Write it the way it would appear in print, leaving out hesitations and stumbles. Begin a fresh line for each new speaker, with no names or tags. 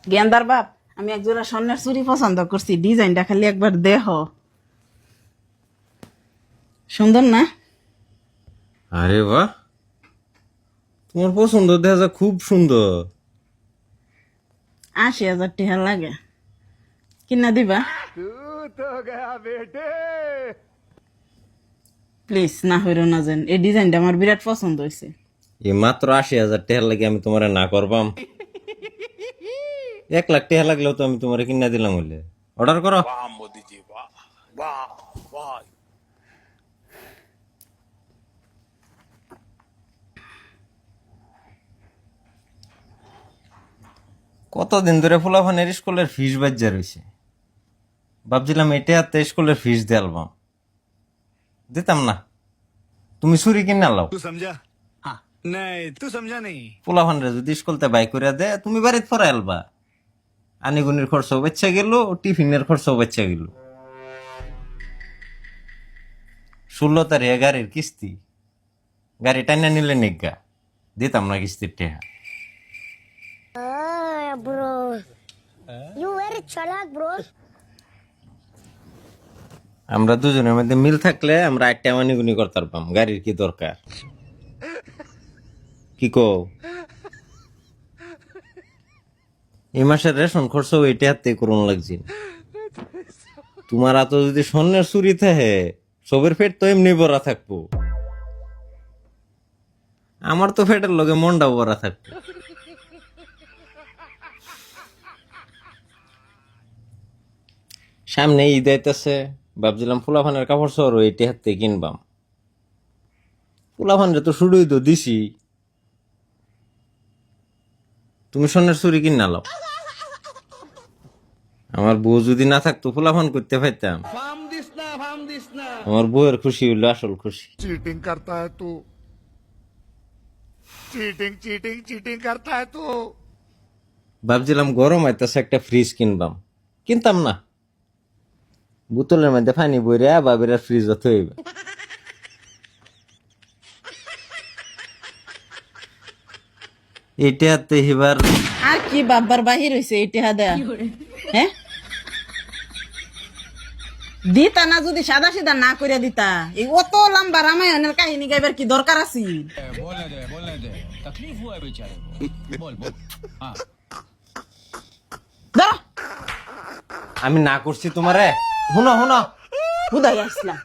গেন্দার বাপ, আমি একজোড়া স্বর্ণের চুড়ি পছন্দ করছি, ডিজাইনটা খালি একবার দেহ। সুন্দর না?
আরে বাহ, তোমার পছন্দ দেখা যায়, খুব সুন্দর।
80,000 টাকা লাগে, কিনা দিবা? প্লিজ না হইরো না, যেন এই ডিজাইনটা আমার বিরাট পছন্দ হয়েছে।
এই মাত্র 80,000 টাকা লাগে আমি তোমারে না করবাম? 1,00,000 টাকা লাগলেও তো আমি তোমারে কিনা দিলাম। হইলে অর্ডার করো। কতদিন ধরে ফুলাফানের স্কুলের ফিস বাজ্যা রয়েছে, ভাবছিলাম এটা হাতে স্কুলের ফিস দিয়ে আলবাম, দিতাম না। তুমি চুরি কিনে আলাও।
तू समझा? हाँ नहीं तू समझा नहीं।
ফুলাফানরে যদি স্কুলতে বাই করে দে, তুমি বাড়িতে ফরাই আলবা। আনিগুনির খরচও বেচা গেল, টিফিনের খরচও বেচা গেল। 16 তারিখে গাড়ির কিস্তি, গাড়ি টাইনা নিলে নিগা, দিতাম না কিস্তির টেহা।
Bro, you very chalak, bro.
আমরা দুজনের মধ্যে মিল থাকলে আমরা একটা আনিগুনি করতে পারবাম, গাড়ির কি দরকার? কি কো? এই মাসের রেশন খরচ ওইটা হাতে করুন লাগছে। তোমার এত যদি স্বর্ণের চুরি থাকে, সবের পেট তো এমনি ভরা থাকবো, আমার তো পেটের লগে মনটাও ভরা থাকবো। সামনে ঈদ আইতেছে, ভাবছিলাম ফুলাফানের কাপড় চোর এইটা হাতে কিনবাম। ফুলাফানরে তো শুরুই তো দিছি, তুমি স্বর্ণের চুরি কিনা লাও। আমার বউ যদি না থাকতো ফুলাফান করতে পারতাম। আমার বউয়ের খুশি হইলো আসল খুশি।
चीटिंग करता है तू, चीटिंग चीटिंग चीटिंग करता है तू।
ভাবছিলাম গরম আইতেছে একটা ফ্রিজ কিনবাম, কিনতাম না। বোতলের মধ্যে পানি বইরা বাবির ফ্রিজ হইবে। এইটা হাতে এবার
আর কি বাবার বাহির হয়েছে এই টেহা দেয়া? হ্যাঁ, দিতা না, যদি সাদা সিধা না করে দিতা, এই অত লম্বা রামায়ণের কাহিনী গাইবার কি দরকার আছে?
बोलने दे तकलीफ हुआ है बेचारे को। बोल बोल हाँ।
ধরো,
আমি না করছি তোমারে। শুনো শুনো,
হুদাই আসলাম।